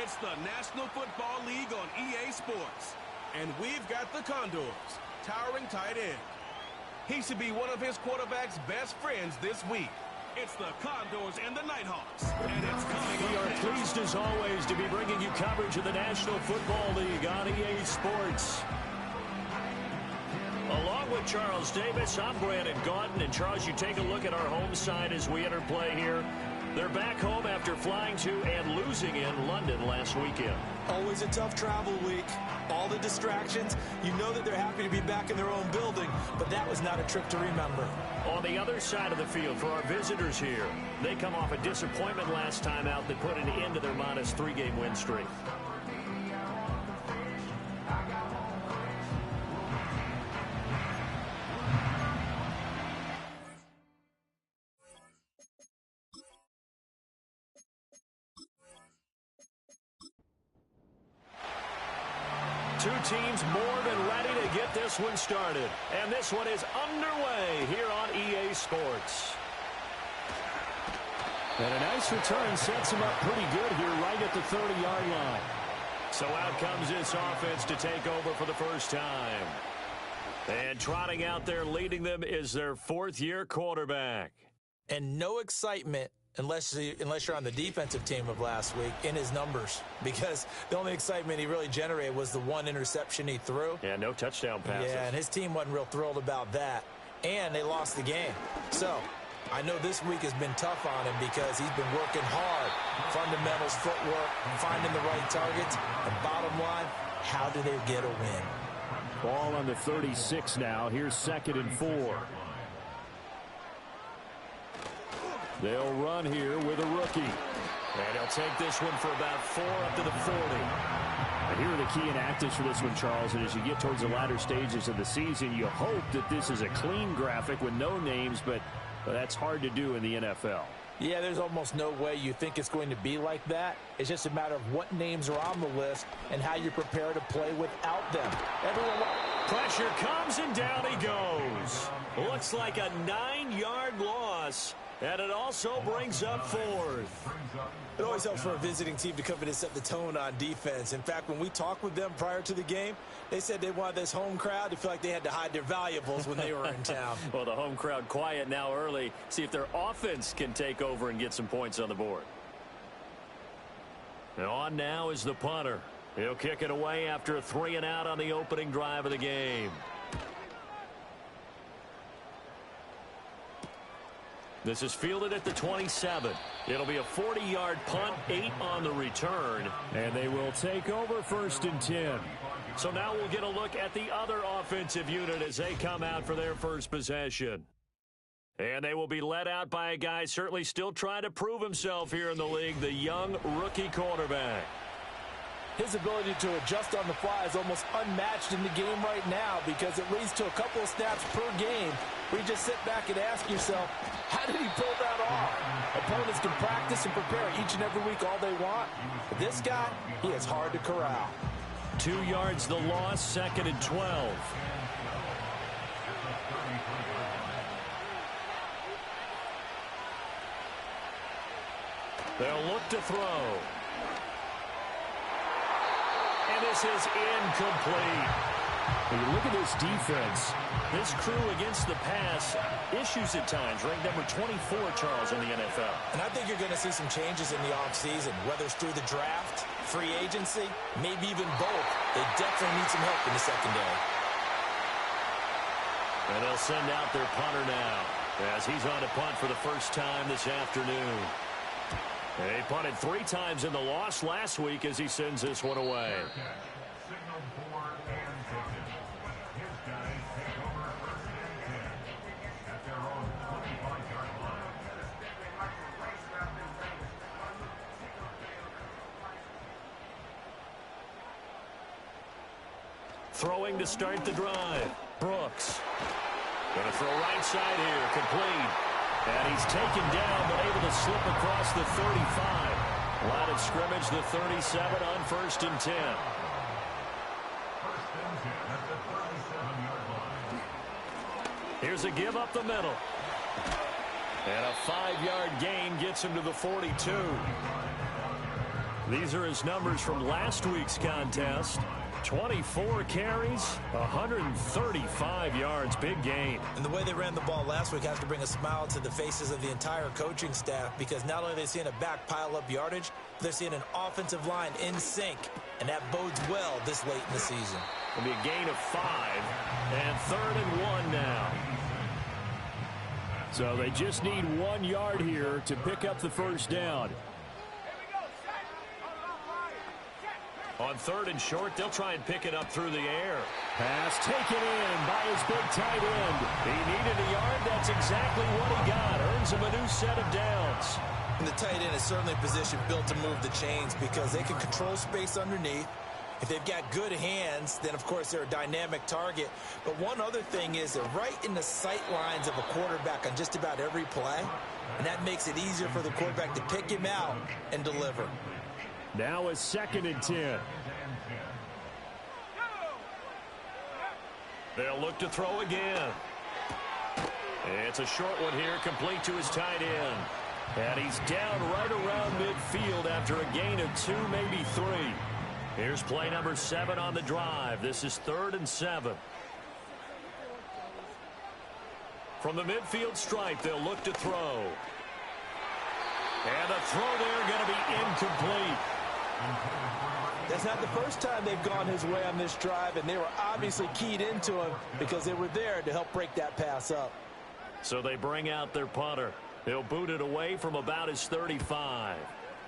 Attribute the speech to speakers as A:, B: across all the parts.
A: It's the National Football League on EA Sports. And we've got the Condors, towering tight end. He should be one of his quarterback's best friends this week. It's the Condors and the Nighthawks. And it's coming
B: We are pleased as always to be bringing you coverage of the National Football League on EA Sports. Along with Charles Davis, I'm Brandon Gaudin. And Charles, you take a look at our home side as we enter play here. They're back home after flying to and losing in London last weekend.
C: Always a tough travel week. All the distractions. You know that they're happy to be back in their own building, but that was not a trip to remember.
B: On the other side of the field for our visitors here, they come off a disappointment last time out that put an end to their modest 3-game win streak. Two teams more than ready to get this one started. And this one is underway here on EA Sports. And a nice return sets him up pretty good here right at the 30-yard line. So out comes this offense to take over for the first time. And trotting out there leading them is their fourth-year quarterback.
C: And no excitement unless you're on the defensive team of last week in his numbers, because the only excitement he really generated was the one interception he threw.
B: Yeah, no touchdown passes.
C: Yeah, and his team wasn't real thrilled about that, and they lost the game. So I know this week has been tough on him because he's been working hard. Fundamentals, footwork, finding the right targets. And bottom line, how do they get a win?
D: Ball on the 36 now. Here's 2nd and 4. They'll run here with a rookie.
B: And he'll take this one for about 4 up to the 40.
D: And here are the key inactives for this one, Charles. And as you get towards the latter stages of the season, you hope that this is a clean graphic with no names, but that's hard to do in the NFL.
C: Yeah, there's almost no way you think it's going to be like that. It's just a matter of what names are on the list and how you prepare to play without them.
B: Pressure comes and down he goes. Looks like a 9-yard loss. And it also brings up 4th.
C: It always helps for a visiting team to come in and set the tone on defense. In fact, when we talked with them prior to the game, they said they wanted this home crowd to feel like they had to hide their valuables when they were in town.
B: Well, the home crowd quiet now early. See if their offense can take over and get some points on the board. And on now is the punter. He'll kick it away after a 3-and-out on the opening drive of the game. This is fielded at the 27. It'll be a 40-yard punt, 8 on the return.
D: And they will take over 1st and 10.
B: So now we'll get a look at the other offensive unit as they come out for their first possession. And they will be led out by a guy certainly still trying to prove himself here in the league, the young rookie quarterback.
C: His ability to adjust on the fly is almost unmatched in the game right now because it leads to a couple of snaps per game where you just sit back and ask yourself, how did he pull that off? Opponents can practice and prepare each and every week all they want. But this guy, he is hard to corral.
B: 2 yards the loss, 2nd and 12. They'll look to throw. And this is incomplete.
D: When you look at this defense,
B: this crew against the pass, issues at times, ranked number 24, Charles, in the NFL.
C: And I think you're going to see some changes in the offseason, whether it's through the draft, free agency, maybe even both. They definitely need some help in the secondary.
B: And they'll send out their punter now as he's on to punt for the first time this afternoon. He punted 3 times in the loss last week as he sends this one away. Throwing to start the drive. Brooks. Going to throw right side here. Complete. And he's taken down, but able to slip across the 35. Line of scrimmage, the 37 on 1st and 10. Here's a give up the middle. And a 5-yard gain gets him to the 42. These are his numbers from last week's contest. 24 carries, 135 yards. Big game.
C: And the way they ran the ball last week has to bring a smile to the faces of the entire coaching staff, because not only are they seeing a back pile up yardage, they're seeing an offensive line in sync, and that bodes well this late in the season.
B: It'll be a gain of 5, and 3rd and 1 now.
D: So they just need 1 yard here to pick up the first down.
B: On 3rd and short, they'll try and pick it up through the air.
D: Pass taken in by his big tight end.
B: He needed a yard. That's exactly what he got. Earns him a new set of downs.
C: And the tight end is certainly a position built to move the chains, because they can control space underneath. If they've got good hands, then, of course, they're a dynamic target. But one other thing is they're right in the sight lines of a quarterback on just about every play, and that makes it easier for the quarterback to pick him out and deliver.
D: Now a 2nd and 10.
B: They'll look to throw again. It's a short one here, complete to his tight end. And he's down right around midfield after a gain of 2, maybe 3. Here's play number 7 on the drive. This is 3rd and 7. From the midfield stripe, they'll look to throw. And the throw there going to be incomplete.
C: That's not the first time they've gone his way on this drive, and they were obviously keyed into him because they were there to help break that pass up.
B: So they bring out their punter. They'll boot it away from about his 35.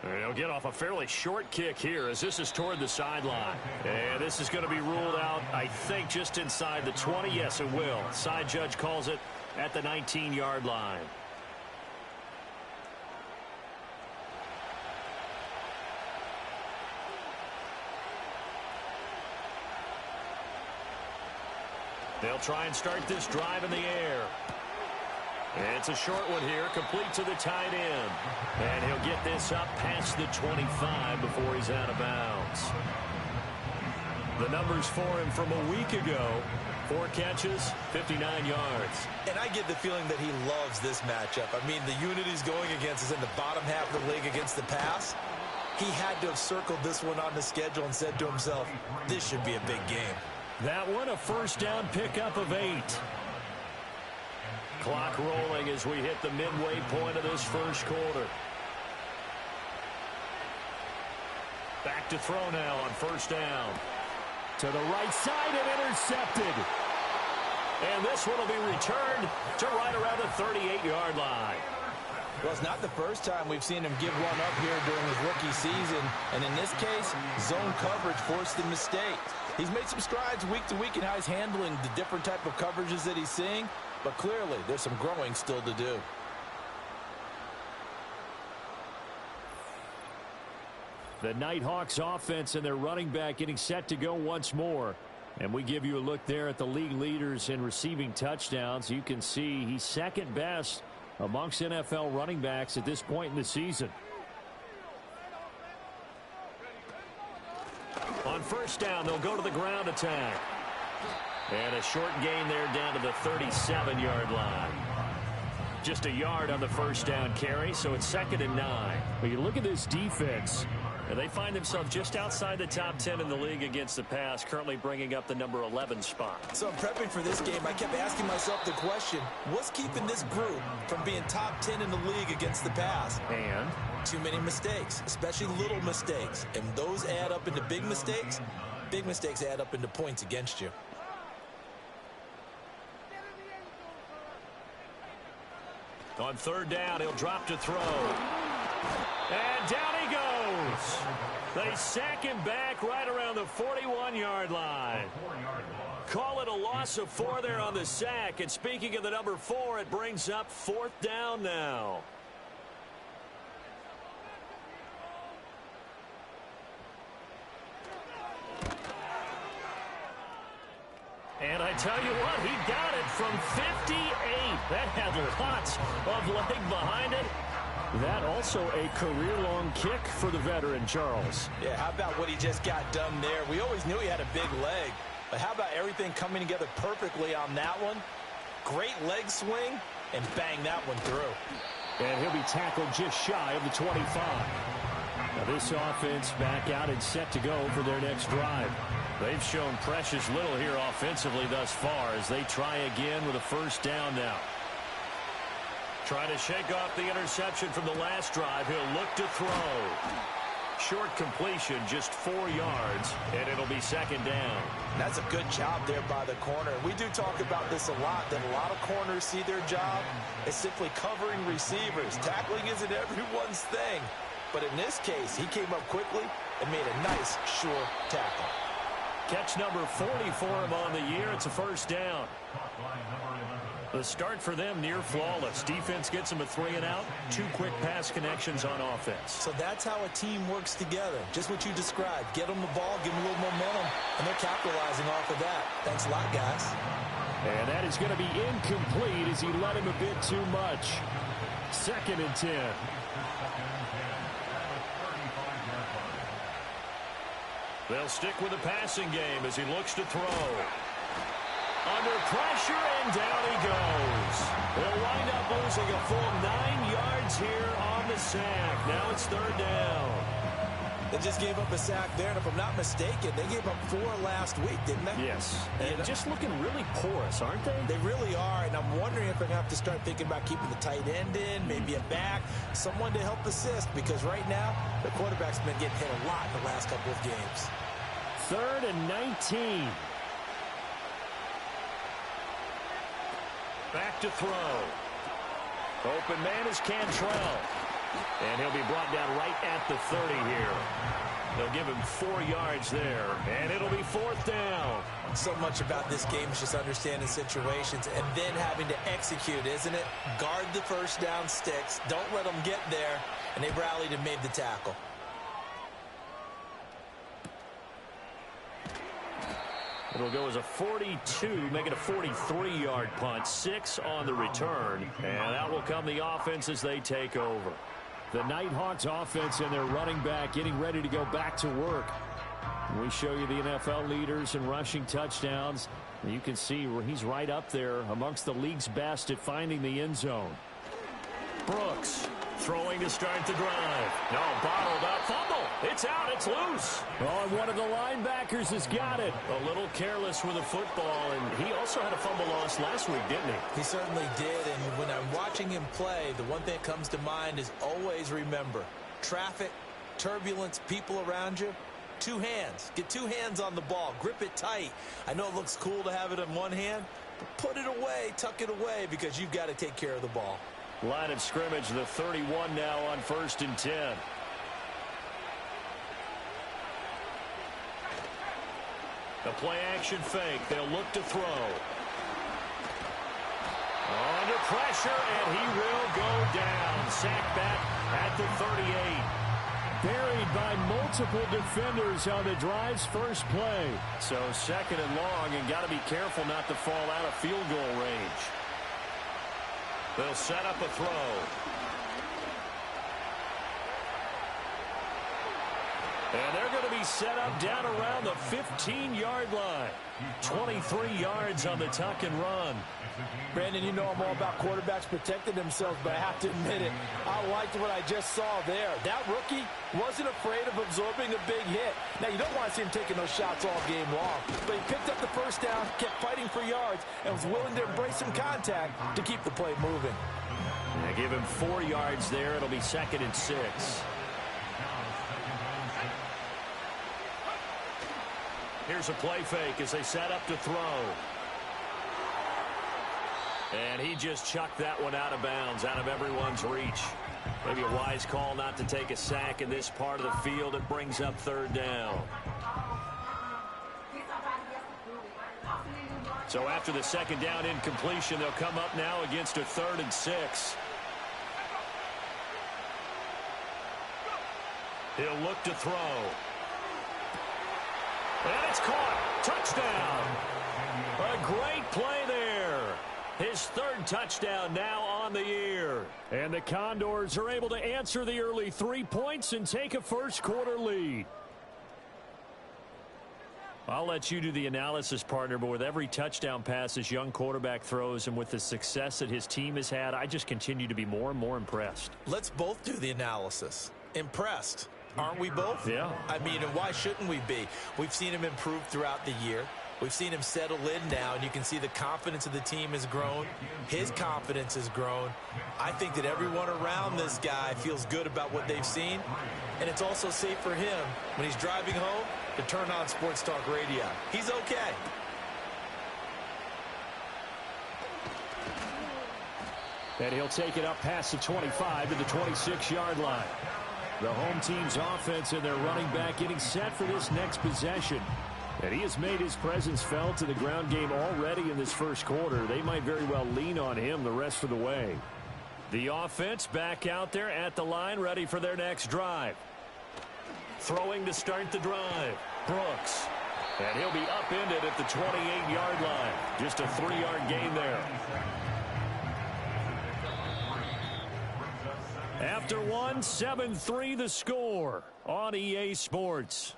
B: They'll get off a fairly short kick here as this is toward the sideline. And this is going to be ruled out, I think, just inside the 20. Yes, it will. Side judge calls it at the 19-yard line. They'll try and start this drive in the air. It's a short one here, complete to the tight end. And he'll get this up past the 25 before he's out of bounds. The numbers for him from a week ago: 4 catches, 59 yards.
C: And I get the feeling that he loves this matchup. I mean, the unit he's going against is in the bottom half of the league against the pass. He had to have circled this one on the schedule and said to himself, this should be a big game.
B: That one a first down pickup of 8. Clock rolling as we hit the midway point of this first quarter. Back to throw now on first down.
D: To the right side and intercepted.
B: And this one will be returned to right around the 38-yard line.
C: Well, it's not the first time we've seen him give one up here during his rookie season. And in this case, zone coverage forced the mistake. He's made some strides week to week in how he's handling the different type of coverages that he's seeing. But clearly, there's some growing still to do.
D: The Nighthawks offense and their running back getting set to go once more. And we give you a look there at the league leaders in receiving touchdowns. You can see he's second best amongst NFL running backs at this point in the season.
B: On first down, they'll go to the ground attack. And a short gain there down to the 37-yard line. Just a yard on the first down carry, so it's 2nd and 9.
D: But you look at this defense.
B: And they find themselves just outside the top 10 in the league against the pass, currently bringing up the number 11 spot.
C: So in prepping for this game, I kept asking myself the question, what's keeping this group from being top 10 in the league against the pass?
B: And
C: too many mistakes, especially little mistakes. And those add up into big mistakes. Big mistakes add up into points against you.
B: On third down, he'll drop to throw. And down he goes. They sack him back right around the 41-yard line. Call it a loss of 4 there on the sack. And speaking of the number 4, it brings up 4th down now. And I tell you what, he got it from 58. That had lots of leg behind it.
D: That also a career-long kick for the veteran, Charles.
C: Yeah, how about what he just got done there? We always knew he had a big leg, but how about everything coming together perfectly on that one? Great leg swing, and bang that one through.
D: And he'll be tackled just shy of the 25. This offense back out and set to go for their next drive. They've shown precious little here offensively thus far as they try again with a first down now. Trying to shake off the interception from the last drive. He'll look to throw. Short completion, just 4 yards, and it'll be second down.
C: That's a good job there by the corner. We do talk about this a lot, that a lot of corners see their job as simply covering receivers. Tackling isn't everyone's thing. But in this case, he came up quickly and made a nice, sure tackle.
D: Catch number 40 for him on the year. It's a first down. The start for them near flawless. Defense gets them a 3-and-out. 2 quick pass connections on offense.
C: So that's how a team works together. Just what you described. Get them the ball, give them a little momentum, and they're capitalizing off of that. Thanks a lot, guys.
D: And that is going to be incomplete as he led him a bit too much. 2nd and 10. They'll stick with the passing game as he looks to throw. Under pressure, and down he goes. They'll wind up losing a full 9 yards here on the sack. Now it's 3rd down.
C: They just gave up a sack there, and if I'm not mistaken, they gave up 4 last week, didn't they?
D: Yes. And just looking really porous, aren't they?
C: They really are, and I'm wondering if they're going to have to start thinking about keeping the tight end in, maybe a back, someone to help assist, because right now, the quarterback's been getting hit a lot in the last couple of games.
D: 3rd and 19. Back to throw. Open man is Cantrell. And he'll be brought down right at the 30 here. They'll give him 4 yards there, and it'll be 4th down.
C: So much about this game is just understanding situations and then having to execute, isn't it? Guard the first down sticks. Don't let them get there. And they rallied and made the tackle.
D: It'll go as a 42, make it a 43-yard punt. 6 on the return, and that will come the offense as they take over. The Nighthawks offense and their running back getting ready to go back to work. We show you the NFL leaders in rushing touchdowns. You can see where he's right up there amongst the league's best at finding the end zone. Brooks throwing to start the drive. No, bottled up, fumble. It's out, it's loose. Oh, and one of the linebackers has got it. A little careless with the football, and he also had a fumble loss last week, didn't he?
C: He certainly did, and when I'm watching him play, the one thing that comes to mind is always remember, traffic, turbulence, people around you, 2 hands. Get 2 hands on the ball. Grip it tight. I know it looks cool to have it in one hand, but put it away, tuck it away, because you've got to take care of the ball.
D: Line of scrimmage, the 31 now on 1st and 10. The play-action fake. They'll look to throw. Under pressure, and he will go down. Sacked back at the 38. Buried by multiple defenders on the drive's first play. So 2nd and long, and got to be careful not to fall out of field goal range. They'll set up a throw. And they're going to be set up down around the 15-yard line. 23 yards on the tuck and run.
C: Brandon, you know I'm all about quarterbacks protecting themselves, but I have to admit it. I liked what I just saw there. That rookie wasn't afraid of absorbing a big hit. Now, you don't want to see him taking those shots all game long, but he picked up the first down, kept fighting for yards, and was willing to embrace some contact to keep the play moving.
D: They give him 4 yards there. It'll be 2nd and 6. Here's a play fake as they set up to throw. And he just chucked that one out of bounds, out of everyone's reach. Maybe a wise call not to take a sack in this part of the field. It brings up 3rd down. So after the 2nd down incompletion, they'll come up now against a 3rd and 6. He'll look to throw. And it's caught. Touchdown. A great play there. His 3rd touchdown now on the year. And the Condors are able to answer the early 3 points and take a first-quarter lead. I'll let you do the analysis, partner, but with every touchdown pass this young quarterback throws and with the success that his team has had, I just continue to be more and more impressed.
C: Let's both do the analysis. Impressed. aren't we both?
B: Yeah.
C: I mean, and why shouldn't we be? We've seen him improve throughout the year. We've seen him settle in now, and you can see the confidence of the team has grown. His confidence has grown. I think that everyone around this guy feels good about what they've seen, and it's also safe for him when he's driving home to turn on Sports Talk Radio. He's okay.
D: And he'll take it up past the 25 to the 26-yard line. The home team's offense and their running back getting set for this next possession. And he has made his presence felt in the ground game already in this first quarter. They might very well lean on him the rest of the way. The offense back out there at the line, ready for their next drive. Throwing to start the drive, Brooks. And he'll be upended at the 28-yard line. Just a 3-yard gain there. After one, 7-3 the score on EA Sports.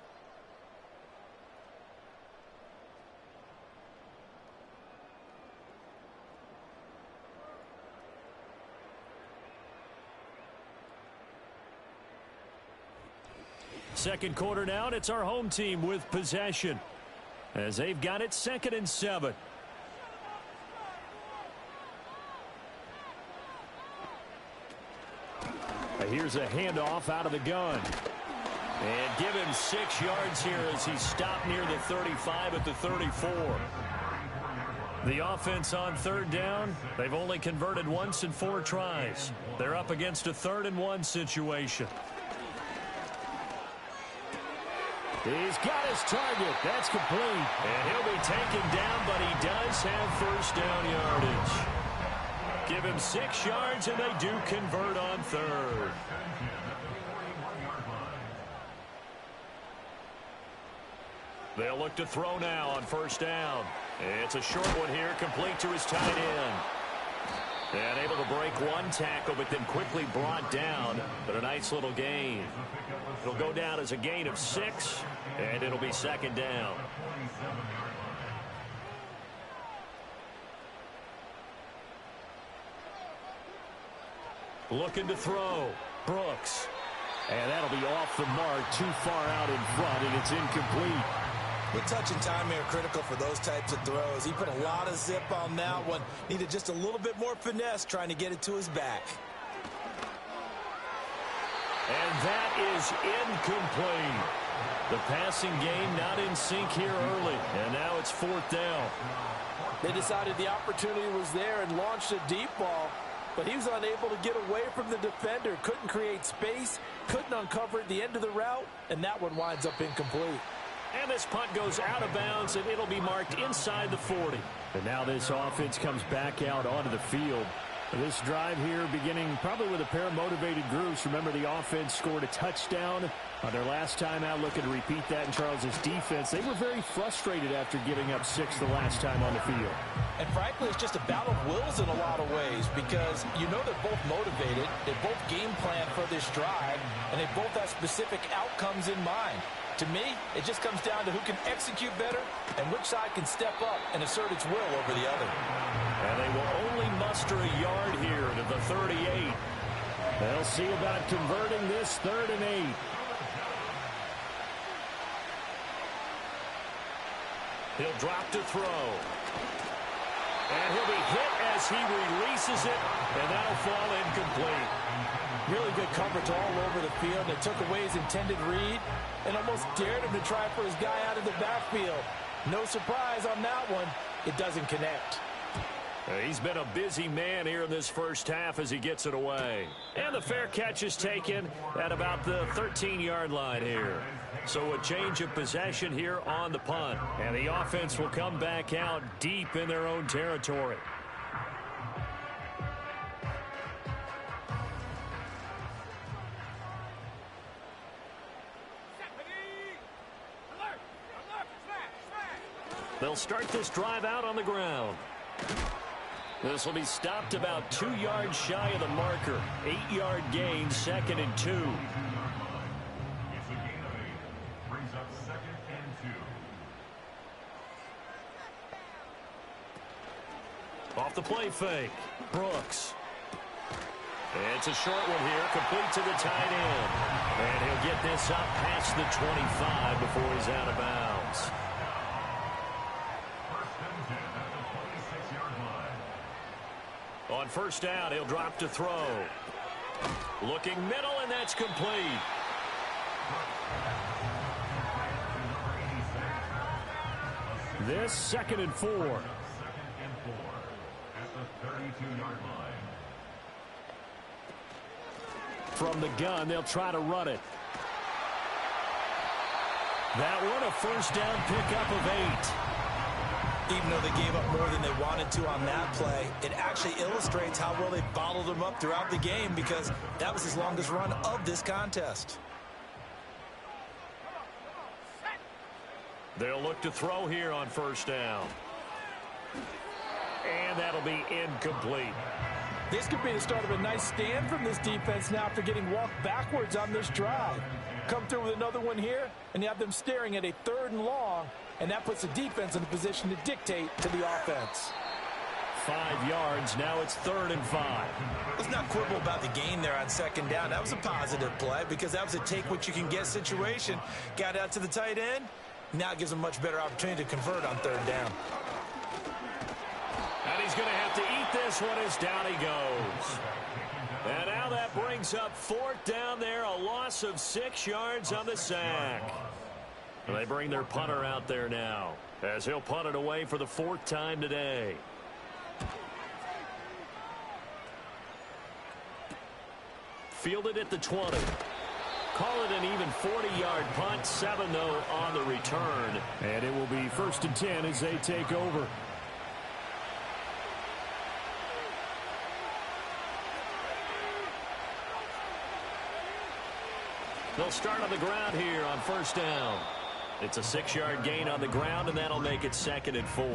D: Second quarter now, and it's our home team with possession as they've got it 2nd and 7. Here's a handoff out of the gun. And give him 6 yards here as he stopped near the 35 at the 34. The offense on 3rd down, they've only converted once in 4 tries. They're up against a 3rd and 1 situation. He's got his target. That's complete. And he'll be taken down, but he does have first down yardage. Give him 6 yards, and they do convert on 3rd. They'll look to throw now on 1st down. It's a short one here, complete to his tight end. And able to break one tackle, but then quickly brought down. But a nice little gain. It'll go down as a gain of 6, and it'll be 2nd down. Looking to throw. Brooks. And that'll be off the mark, too far out in front, and it's incomplete.
C: The touch and time are critical for those types of throws. He put a lot of zip on that one. Needed just a little bit more finesse trying to get it to his back.
D: And that is incomplete. The passing game not in sync here early. And now it's 4th down.
C: They decided the opportunity was there and launched a deep ball, but he was unable to get away from the defender. Couldn't create space, couldn't uncover at the end of the route, and that one winds up incomplete.
D: And this punt goes out of bounds, and it'll be marked inside the 40. And now this offense comes back out onto the field. This drive here beginning probably with a pair of motivated groups. Remember, the offense scored a touchdown on their last time out, looking to repeat that in Charles's defense. They were very frustrated after giving up 6 the last time on the field.
C: And frankly, it's just a battle of wills in a lot of ways, because you know they're both motivated, they both game plan for this drive, and they both have specific outcomes in mind. To me, it just comes down to who can execute better and which side can step up and assert its will over the other.
D: And they will only muster a yard here to the 38. They'll see about converting this 3rd and 8. He'll drop to throw. And he'll be hit as he releases it, and that'll fall incomplete.
C: Really good coverage all over the field. They took away his intended read and almost dared him to try for his guy out of the backfield. No surprise on that one. It doesn't connect.
D: He's been a busy man here in this first half as he gets it away. And the fair catch is taken at about the 13-yard line here. So a change of possession here on the punt. And the offense will come back out deep in their own territory. They'll start this drive out on the ground. This will be stopped about 2 yards shy of the marker. 8-yard gain, 2nd and 2. Off the play fake, Brooks.
B: It's a short one here, complete to the tight end. And he'll get this up past the 25 before he's out of bounds. On first down, he'll drop to throw. Looking middle, and that's complete.
D: This 2nd and 4.
E: At the 32-yard line.
D: From the gun, they'll try to run it. That one, a first down pickup of 8.
C: Even though they gave up more than they wanted to on that play, it actually illustrates how well they bottled them up throughout the game, because that was his longest run of this contest.
B: They'll look to throw here on first down. And that'll be incomplete.
C: This could be the start of a nice stand from this defense now after getting walked backwards on this drive. Come through with another one here, and you have them staring at a 3rd and long, and that puts the defense in a position to dictate to the offense.
D: 5 yards, now it's 3rd and 5.
C: Let's not quibble about the gain there on 2nd down. That was a positive play because that was a take-what-you-can-get situation. Got out to the tight end. Now it gives them a much better opportunity to convert on 3rd down.
B: And he's going to have to eat this one as down he goes. And now that brings up 4th down there, a loss of 6 yards on the sack. They bring their punter out there now as he'll punt it away for the 4th time today. Fielded at the 20. Call it an even 40-yard punt, 7 though on the return.
D: And it will be 1st and 10 as they take over.
B: They'll start on the ground here on first down. It's a 6-yard gain on the ground, and that'll make it 2nd and 4.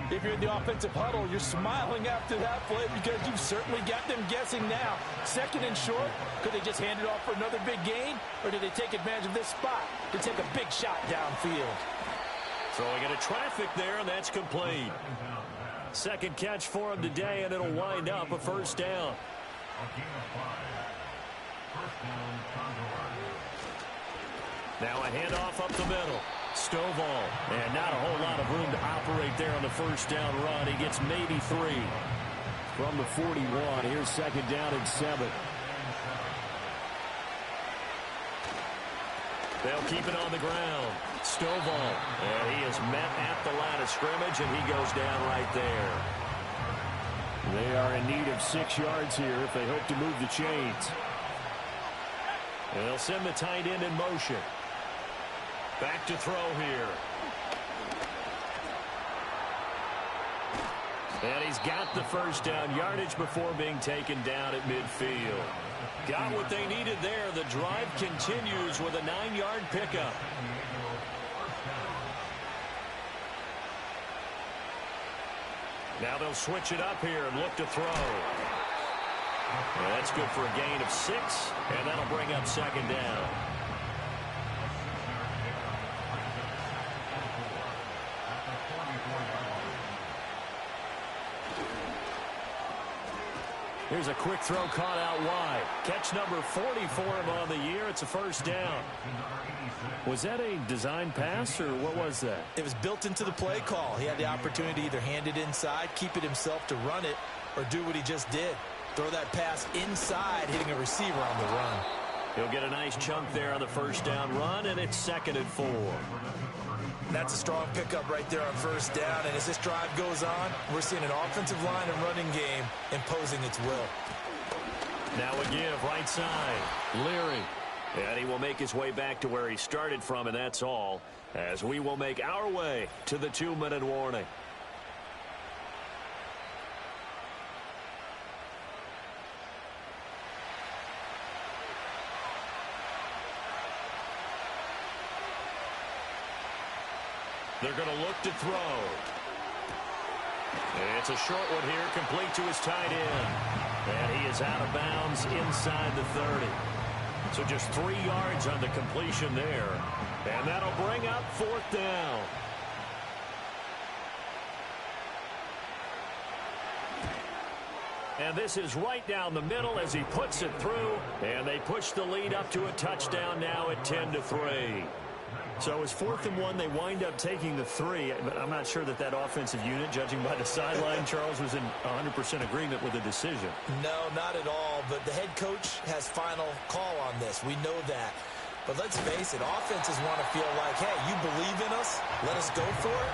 C: If you're in the offensive huddle, you're smiling after that play because you've certainly got them guessing now. 2nd and short, could they just hand it off for another big gain, or did they take advantage of this spot to take a big shot downfield?
B: Throwing into traffic there, and that's complete. 2nd catch for him today, and it'll wind up a 1st down. Now a handoff up the middle. Stovall, and not a whole lot of room to operate there on the 1st down run. He gets maybe 3.
D: From the 41, here's 2nd down and 7.
B: They'll keep it on the ground. Stovall, and he is met at the line of scrimmage, and he goes down right there.
D: They are in need of 6 yards here if they hope to move the chains.
B: They'll send the tight end in motion. Back to throw here. And he's got the 1st down yardage before being taken down at midfield. Got what they needed there. The drive continues with a 9-yard pickup. Now they'll switch it up here and look to throw. That's good for a gain of 6, and that'll bring up 2nd down. Here's a quick throw caught out wide. Catch number 40 for him on the year. It's a 1st down.
D: Was that a design pass, or what was that?
C: It was built into the play call. He had the opportunity to either hand it inside, keep it himself to run it, or do what he just did. Throw that pass inside, hitting a receiver on the run.
B: He'll get a nice chunk there on the 1st down run, and it's 2nd and 4.
C: That's a strong pickup right there on 1st down, and as this drive goes on, we're seeing an offensive line and running game imposing its will.
B: Now a give right side. Leary. And he will make his way back to where he started from, and that's all, as we will make our way to the 2-minute warning. They're going to look to throw. It's a short one here, complete to his tight end. And he is out of bounds inside the 30. So just 3 yards on the completion there. And that'll bring up 4th down. And this is right down the middle as he puts it through. And they push the lead up to a touchdown now at 10-3.
D: So it's 4th and 1. They wind up taking the 3. But I'm not sure that offensive unit, judging by the sideline, Charles, was in 100% agreement with the decision.
C: No, not at all. But the head coach has final call on this. We know that. But let's face it, offenses want to feel like, hey, you believe in us, let us go for it.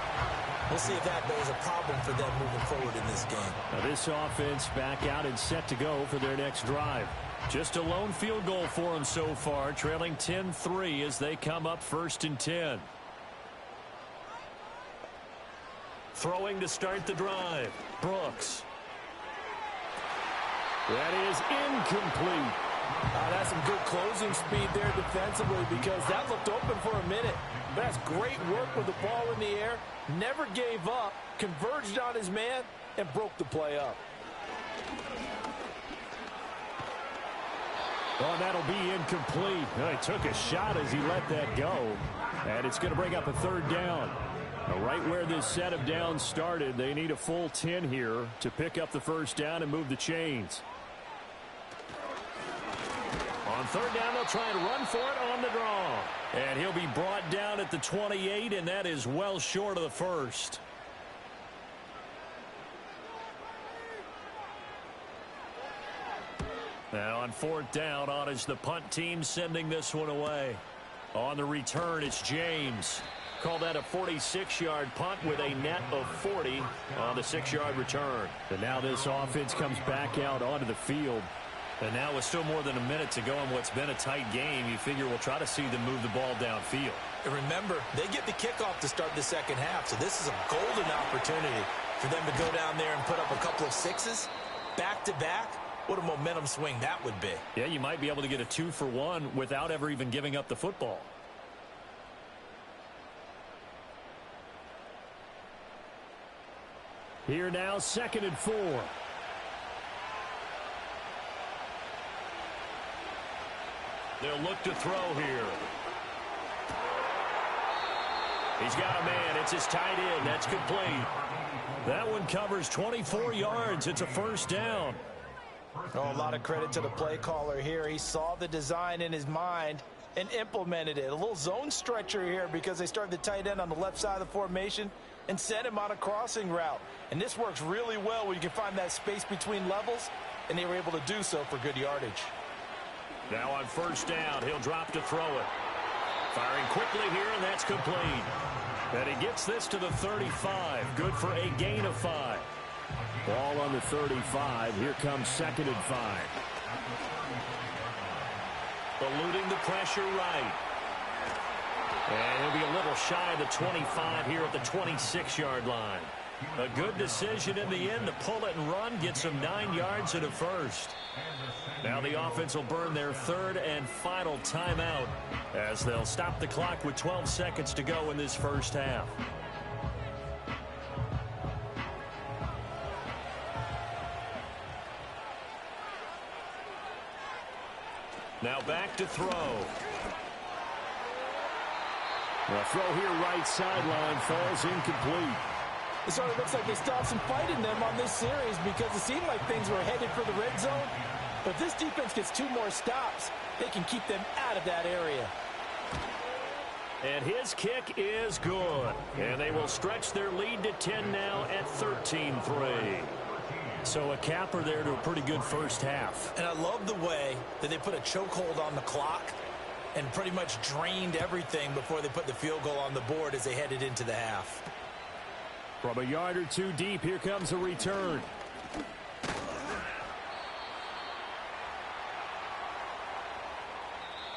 C: We'll see if that is a problem for them moving forward in this game.
D: Now this offense back out and set to go for their next drive. Just a lone field goal for them so far, trailing 10-3 as they come up 1st and 10. Throwing to start the drive, Brooks. That is incomplete.
C: That's some good closing speed there defensively because that looked open for a minute. That's great work with the ball in the air. Never gave up, converged on his man, and broke the play up.
D: Oh, that'll be incomplete. He took a shot as he let that go. And it's going to bring up a 3rd down. Now, right where this set of downs started, they need a full 10 here to pick up the 1st down and move the chains. On 3rd down, they'll try and run for it on the draw. And he'll be brought down at the 28, and that is well short of the 1st. Now on 4th down, on is the punt team sending this one away. On the return, it's James. Call that a 46-yard punt with a net of 40 on the 6-yard return. And now this offense comes back out onto the field. And now with still more than a minute to go in what's been a tight game, you figure we'll try to see them move the ball downfield.
C: And remember, they get the kickoff to start the second half, so this is a golden opportunity for them to go down there and put up a couple of sixes back-to-back. What a momentum swing that would be.
D: Yeah, you might be able to get a 2-for-1 without ever even giving up the football. Here now, 2nd and 4. They'll look to throw here. He's got a man. It's his tight end. That's complete. That one covers 24 yards. It's a 1st down.
C: Oh, a lot of credit to the play caller here. He saw the design in his mind and implemented it. A little zone stretcher here because they started the tight end on the left side of the formation and sent him on a crossing route. And this works really well when you can find that space between levels, and they were able to do so for good yardage.
B: Now on 1st down, he'll drop to throw it. Firing quickly here, and that's complete.
D: And he gets this to the 35. Good for a gain of 5. Ball on the 35. Here comes 2nd and 5.
B: Eluding the pressure right. And he'll be a little shy of the 25 here at the 26-yard line. A good decision in the end to pull it and run, gets him 9 yards and a 1st. Now the offense will burn their 3rd and final timeout as they'll stop the clock with 12 seconds to go in this 1st half. Now back to throw.
D: The throw here right sideline falls incomplete.
C: It sort of looks like they still have some fight in them on this series because it seemed like things were headed for the red zone. But if this defense gets 2 more stops, they can keep them out of that area.
B: And his kick is good. And they will stretch their lead to 10 now at 13-3.
D: So a capper there to a pretty good 1st half.
C: And I love the way that they put a chokehold on the clock and pretty much drained everything before they put the field goal on the board as they headed into the half.
D: From a yard or 2 deep, here comes a return.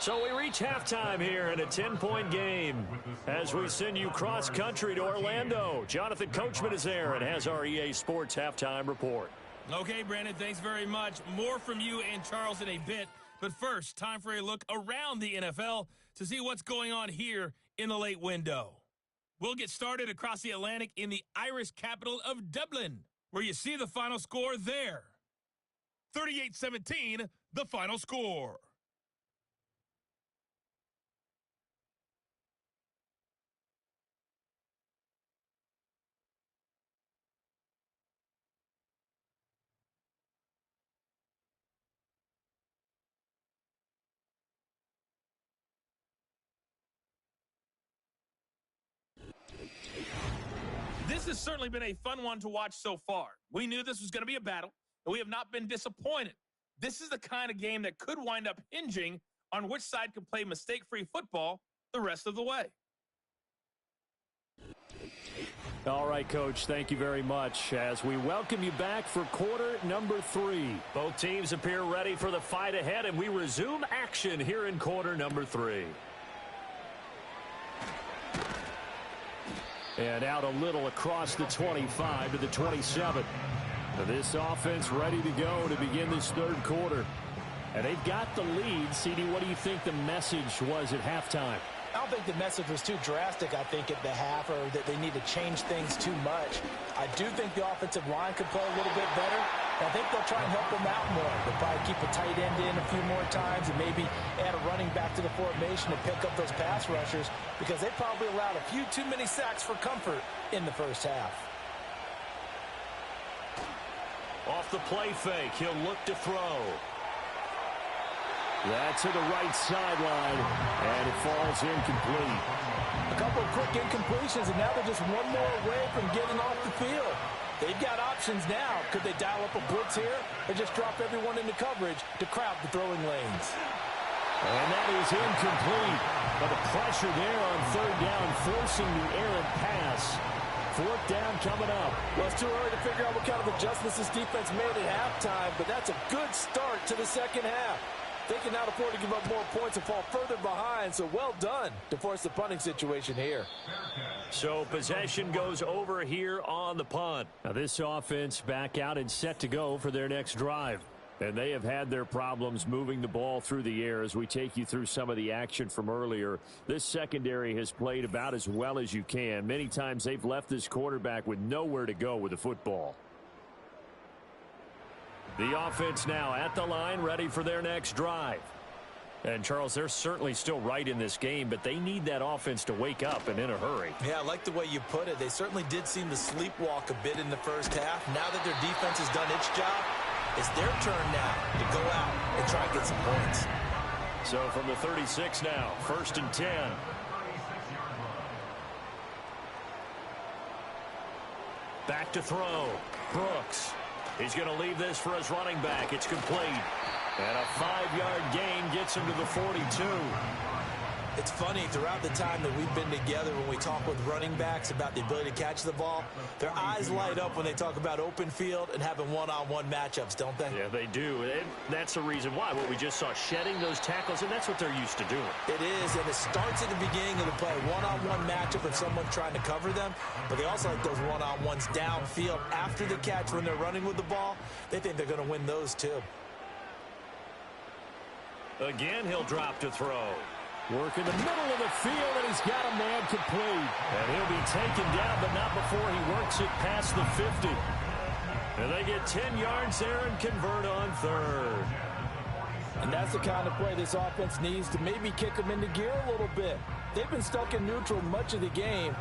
B: So we reach halftime here in a 10-point game as we send you cross-country to Orlando. Jonathan Coachman is there and has our EA Sports halftime report.
A: Okay, Brandon, thanks very much. More from you and Charles in a bit. But first, time for a look around the NFL to see what's going on here in the late window. We'll get started across the Atlantic in the Irish capital of Dublin, where you see the final score there. 38-17, the final score.
F: has certainly been a fun one to watch so far. We knew this was going to be a battle, and we have not been disappointed. This is the kind of game that could wind up hinging on which side can play mistake-free football the rest of the way.
D: All right, Coach, thank you very much as we welcome you back for quarter number 3. Both teams appear ready for the fight ahead, and we resume action here in quarter number 3. And out a little across the 25 to the 27. This offense ready to go to begin this third quarter. And they've got the lead. CD, what do you think the message was at halftime?
C: I don't think the message was too drastic, I think, at the half, or that they need to change things too much. I do think the offensive line could play a little bit better. I think they'll try and help them out more. They'll probably keep a tight end in a few more times and maybe add a running back to the formation to pick up those pass rushers, because they probably allowed a few too many sacks for comfort in the first half.
B: Off the play fake, he'll look to throw.
D: That's to the right sideline, and it falls incomplete.
C: A couple of quick incompletions, and now they're just one more away from getting off the field. They've got options now. Could they dial up a blitz here or just drop everyone into coverage to crowd the throwing lanes?
D: And that is incomplete. But the pressure there on third down, forcing the errant pass. Fourth down coming up.
C: Well, it's too early to figure out what kind of adjustments this defense made at halftime, but that's a good start to the second half. They can now afford to give up more points and fall further behind, so well done to force the punting situation here.
B: So possession goes over here on the punt.
D: Now this offense back out and set to go for their next drive. And they have had their problems moving the ball through the air as we take you through some of the action from earlier. This secondary has played about as well as you can. Many times they've left this quarterback with nowhere to go with the football. The offense now at the line, ready for their next drive. And, Charles, they're certainly still right in this game, but they need that offense to wake up and in a hurry.
C: Yeah, I like the way you put it. They certainly did seem to sleepwalk a bit in the first half. Now that their defense has done its job, it's their turn now to go out and try and get some points.
B: So from the 36 now, 1st and 10. Back to throw. Brooks. He's going to leave this for his running back. It's complete. And a 5-yard gain gets him to the 42.
C: It's funny, throughout the time that we've been together, when we talk with running backs about the ability to catch the ball, their eyes light up when they talk about open field and having one-on-one matchups, don't they?
B: Yeah, they do. And that's the reason why. What we just saw, shedding those tackles, and that's what they're used to doing.
C: It is, and it starts at the beginning of the play. One-on-one matchup if someone's trying to cover them, but they also like those one-on-ones downfield after the catch when they're running with the ball. They think they're going to win those, too.
B: Again, he'll drop to throw.
D: Work in the middle of the field, and he's got a man complete.
B: And he'll be taken down, but not before he works it past the 50. And they get 10 yards there and convert on third.
C: And that's the kind of play this offense needs to maybe kick them into gear a little bit. They've been stuck in neutral much of the game.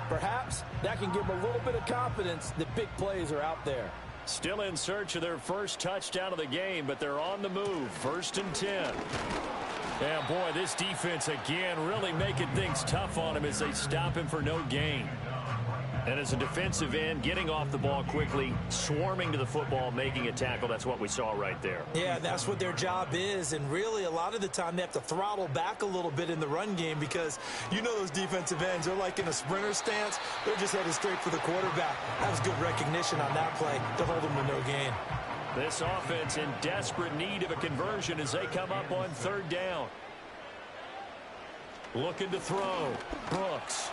C: Perhaps that can give them a little bit of confidence that big plays are out there.
B: Still in search of their first touchdown of the game, but they're on the move. 1st and 10.
D: Yeah, boy, this defense again really making things tough on him as they stop him for no gain.
B: And as a defensive end, getting off the ball quickly, swarming to the football, making a tackle, that's what we saw right there.
C: Yeah, that's what their job is, and really a lot of the time they have to throttle back a little bit in the run game because you know those defensive ends, they're like in a sprinter stance. They're just headed straight for the quarterback. That was good recognition on that play to hold them to no gain.
B: This offense in desperate need of a conversion as they come up on 3rd down. Looking to throw. Brooks.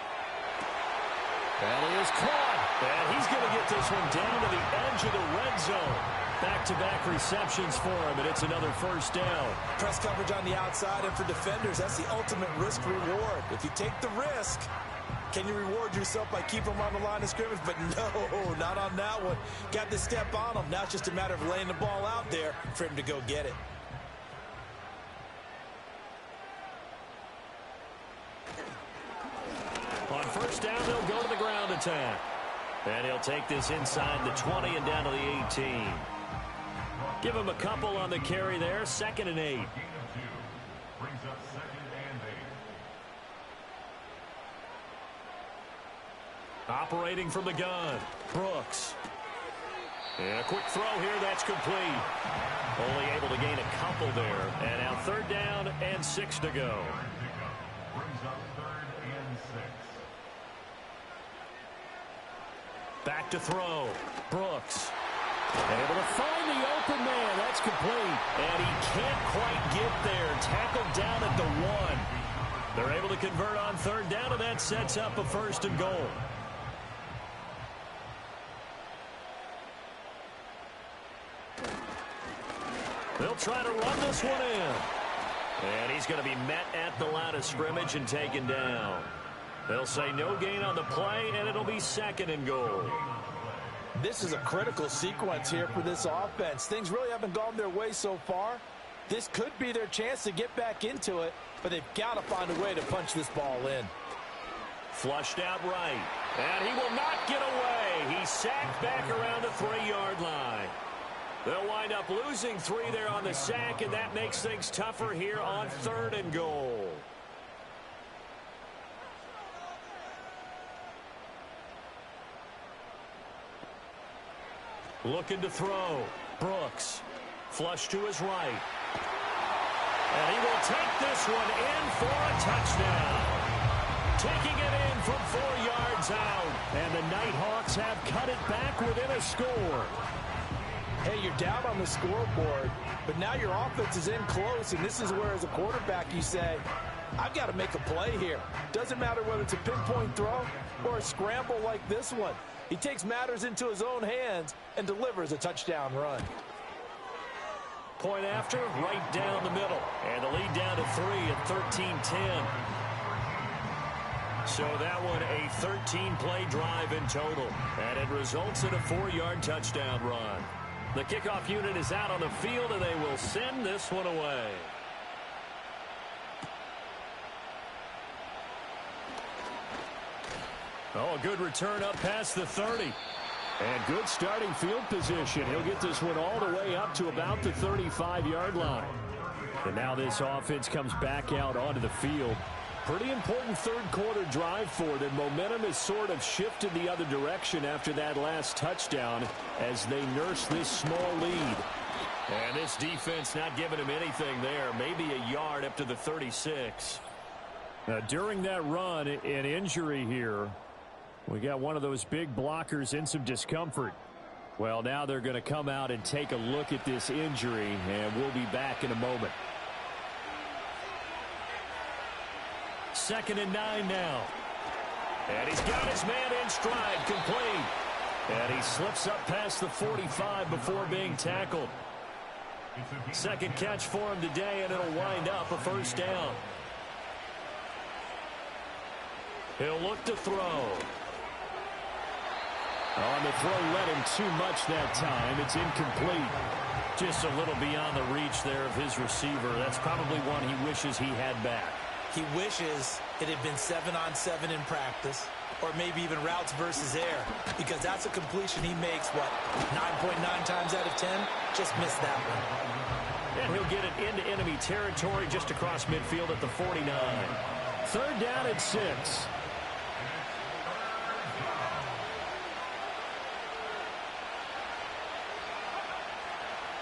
D: That is caught.
B: And he's going to get this one down to the edge of the red zone. Back-to-back receptions for him, and it's another 1st down.
C: Press coverage on the outside, and for defenders, that's the ultimate risk-reward. If you take the risk, can you reward yourself by keeping them on the line of scrimmage? But no, not on that one. Got to step on them. Now it's just a matter of laying the ball out there for him to go get it.
B: On 1st down, they'll go to the ground attack. And he'll take this inside the 20 and down to the 18. Give him a couple on the carry there. 2nd and 8.
E: Brings up 2nd and 8.
B: Operating from the gun, Brooks. And a quick throw here, that's complete. Only able to gain a couple there. And now 3rd down and 6 to go.
E: Brings up 3rd and 6.
B: Back to throw, Brooks. Able to find the open man. That's complete. And he can't quite get there. Tackled down at the 1. They're able to convert on 3rd down, and that sets up a 1st and goal. They'll try to run this one in. And he's going to be met at the line of scrimmage and taken down. They'll say no gain on the play, and it'll be 2nd and goal.
C: This is a critical sequence here for this offense. Things really haven't gone their way so far. This could be their chance to get back into it, but they've got to find a way to punch this ball in.
B: Flushed out right, and he will not get away. He's sacked back around the 3-yard line. They'll wind up losing 3 there on the sack, and that makes things tougher here on 3rd and goal. Looking to throw. Brooks. Flush to his right. And he will take this one in for a touchdown. Taking it in from 4 yards out.
D: And the Nighthawks have cut it back within a score.
C: Hey, you're down on the scoreboard, but now your offense is in close, and this is where, as a quarterback, you say, I've got to make a play here. Doesn't matter whether it's a pinpoint throw or a scramble like this one. He takes matters into his own hands and delivers a touchdown run.
B: Point after, right down the middle. And the lead down to 3 at 13-10. So that one a 13-play drive in total. And it results in a 4-yard touchdown run. The kickoff unit is out on the field, and they will send this one away.
D: Oh, a good return up past the 30. And good starting field position. He'll get this one all the way up to about the 35-yard line. And now this offense comes back out onto the field. Pretty important 3rd quarter drive for them. Momentum has sort of shifted the other direction after that last touchdown as they nurse this small lead.
B: And this defense not giving him anything there. Maybe a yard up to the 36.
D: Now, during that run, an injury here. We got one of those big blockers in some discomfort. Well, now they're going to come out and take a look at this injury, and we'll be back in a moment.
B: 2nd and 9 now. And he's got his man in stride, complete. And he slips up past the 45 before being tackled. 2nd catch for him today, and it'll wind up a 1st down. He'll look to throw.
D: On the throw, led him too much that time. It's incomplete.
B: Just a little beyond the reach there of his receiver. That's probably one he wishes he had back.
C: He wishes it had been 7-on-7 in practice, or maybe even routes versus air, because that's a completion he makes, 9.9 times out of 10? Just missed that one.
B: And he'll get it into enemy territory just across midfield at the 49.
D: 3rd down and 6.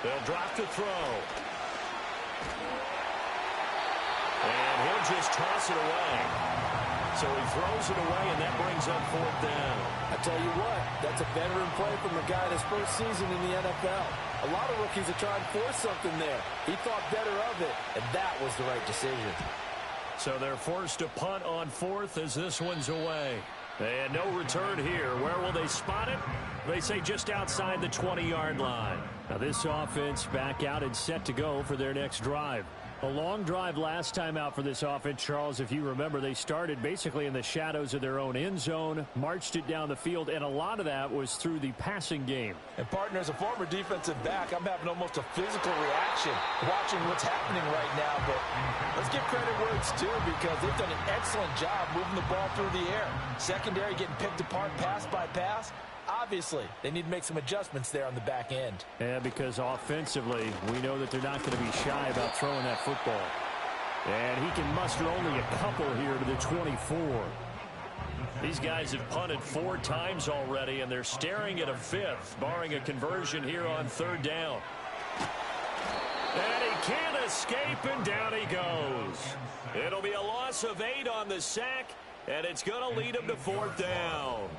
B: They'll drop to throw. And he'll just toss it away. So he throws it away, and that brings up 4th down.
C: I tell you what, that's a veteran play from a guy in his first season in the NFL. A lot of rookies are trying to force something there. He thought better of it, and that was the right decision.
B: So they're forced to punt on 4th as this one's away. And no return here. Where will they spot it? They say just outside the 20-yard line.
D: Now this offense back out and set to go for their next drive. A long drive last time out for this offense, Charles. If you remember, they started basically in the shadows of their own end zone, marched it down the field, and a lot of that was through the passing game.
C: And, partner, as a former defensive back, I'm having almost a physical reaction watching what's happening right now. But let's give credit where it's due, because they've done an excellent job moving the ball through the air. Secondary getting picked apart pass by pass. Obviously, they need to make some adjustments there on the back end.
D: Yeah, because offensively, we know that they're not going to be shy about throwing that football. And he can muster only a couple here to the 24.
B: These guys have punted 4 times already, and they're staring at a 5th, barring a conversion here on 3rd down. And he can't escape, and down he goes. It'll be a loss of 8 on the sack, and it's going to lead him to 4th down.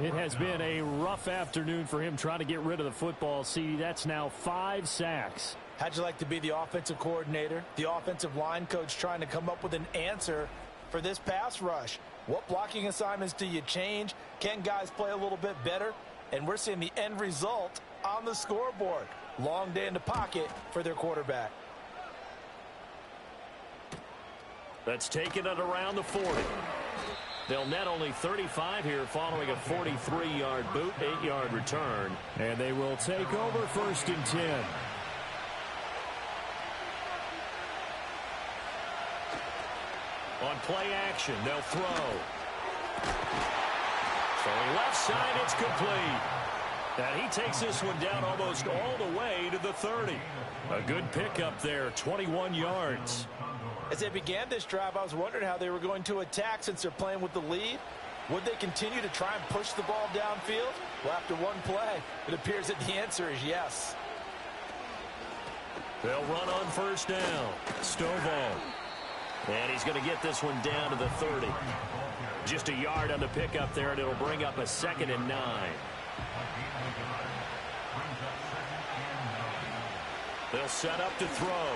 D: It has been a rough afternoon for him trying to get rid of the football. See, that's now 5 sacks.
C: How'd you like to be the offensive coordinator, the offensive line coach, trying to come up with an answer for this pass rush? What blocking assignments do you change? Can guys play a little bit better? And we're seeing the end result on the scoreboard. Long day in the pocket for their quarterback.
B: That's taken it around the 40. They'll net only 35 here following a 43-yard boot, 8-yard return.
D: And they will take over 1st and 10.
B: On play action, they'll throw. Throwing left side, it's complete. And he takes this one down almost all the way to the 30. A good pickup there, 21 yards.
C: As they began this drive, I was wondering how they were going to attack since they're playing with the lead. Would they continue to try and push the ball downfield? Well, after one play, it appears that the answer is yes.
B: They'll run on 1st down. Stovall. And he's going to get this one down to the 30. Just a yard on the pickup there, and it'll bring up a 2nd and 9. They'll set up to throw.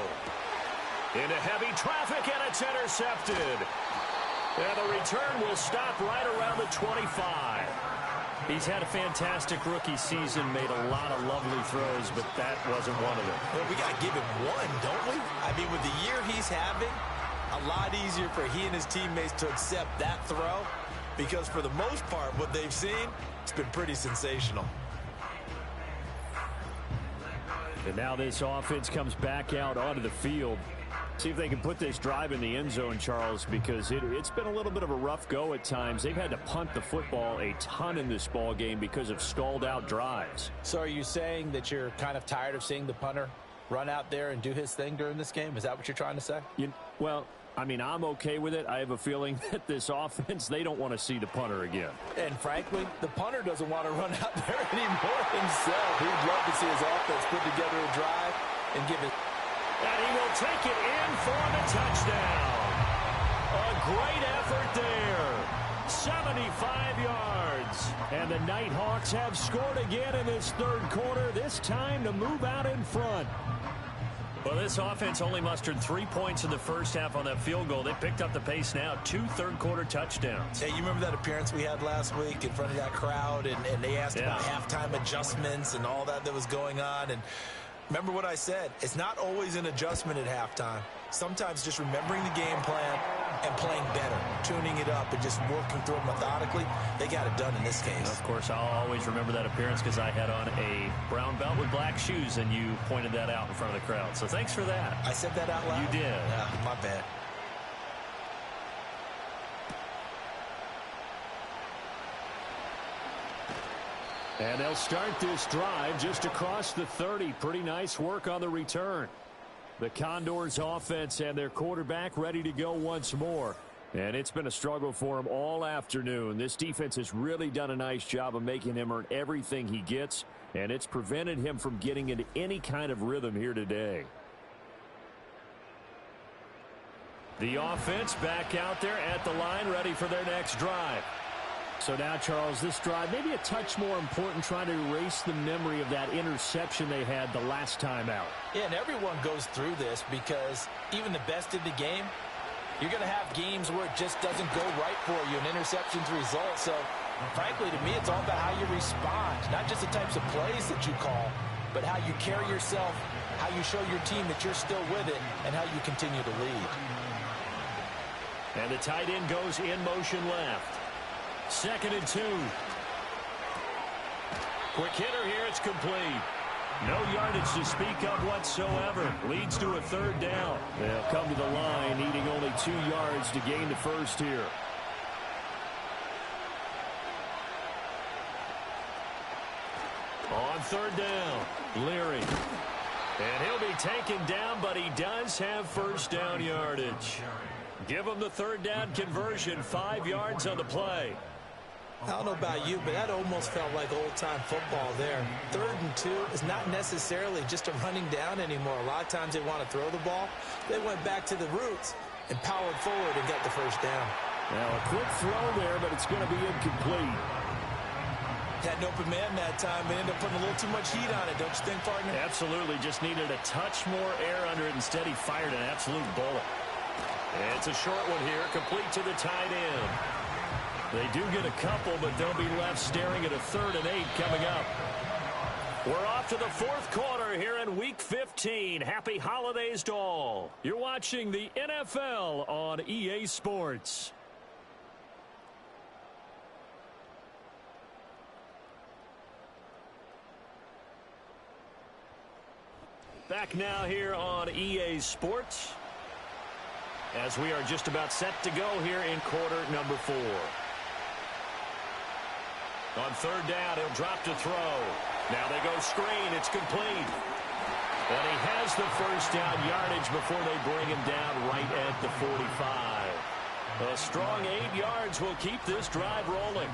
B: Into heavy traffic, and it's intercepted. And the return will stop right around the 25.
D: He's had a fantastic rookie season, made a lot of lovely throws, but that wasn't one of them.
C: Well, we got to give him one, don't we? I mean, with the year he's having, a lot easier for he and his teammates to accept that throw, because for the most part, what they've seen, it's been pretty sensational.
D: And now this offense comes back out onto the field. See if they can put this drive in the end zone, Charles, because it's been a little bit of a rough go at times. They've had to punt the football a ton in this ball game because of stalled out drives.
C: So are you saying that you're kind of tired of seeing the punter run out there and do his thing during this game? Is that what you're trying to say?
D: Well, I mean, I'm okay with it. I have a feeling that this offense, they don't want to see the punter again.
C: And frankly, the punter doesn't want to run out there anymore himself. He'd love to see his offense put together a drive and give it.
B: And he will take it in for the touchdown. A great effort there. 75 yards.
D: And the Nighthawks have scored again in this 3rd quarter, this time to move out in front.
B: Well, this offense only mustered 3 points in the first half on that field goal. They picked up the pace now, 2 third-quarter touchdowns.
C: Hey, you remember that appearance we had last week in front of that crowd, and they asked about halftime adjustments and all that was going on, and remember what I said. It's not always an adjustment at halftime. Sometimes just remembering the game plan and playing better, tuning it up, and just working through it methodically. They got it done in this case.
B: Of course, I'll always remember that appearance because I had on a brown belt with black shoes, and you pointed that out in front of the crowd. So thanks for that.
C: I said that out loud?
B: You did.
C: Yeah, my bad.
D: And they'll start this drive just across the 30. Pretty nice work on the return. The Condors offense and their quarterback ready to go once more. And it's been a struggle for him all afternoon. This defense has really done a nice job of making him earn everything he gets, and it's prevented him from getting into any kind of rhythm here today. The offense back out there at the line, ready for their next drive. So now, Charles, this drive maybe a touch more important, trying to erase the memory of that interception they had the last time out.
C: Yeah, and everyone goes through this because even the best in the game, you're going to have games where it just doesn't go right for you, and interceptions result. So, frankly, to me, it's all about how you respond, not just the types of plays that you call, but how you carry yourself, how you show your team that you're still with it, and how you continue to lead.
B: And the tight end goes in motion left. 2nd and 2. Quick hitter here. It's complete. No yardage to speak of whatsoever. Leads to a 3rd down.
D: They'll come to the line, needing only 2 yards to gain the first here.
B: On 3rd down, Leary.
D: And he'll be taken down, but he does have first down yardage. Give him the third down conversion, 5 yards on the play.
C: I don't know about you, but that almost felt like old-time football there. 3rd and 2 is not necessarily just a running down anymore. A lot of times they want to throw the ball. They went back to the roots and powered forward and got the first down.
D: Now a quick throw there, but it's going to be incomplete.
C: Had an open man that time, but ended up putting a little too much heat on it, don't you think, partner?
D: Absolutely, just needed a touch more air under it. Instead, he fired an absolute bullet. And it's a short one here, complete to the tight end. They do get a couple, but they'll be left staring at a 3rd and 8 coming up. We're off to the 4th quarter here in Week 15. Happy holidays to all. You're watching the NFL on EA Sports. Back now here on EA Sports, as we are just about set to go here in quarter number 4. On 3rd down, he'll drop to throw. Now they go screen. It's complete. And he has the first down yardage before they bring him down right at the 45. A strong 8 yards will keep this drive rolling.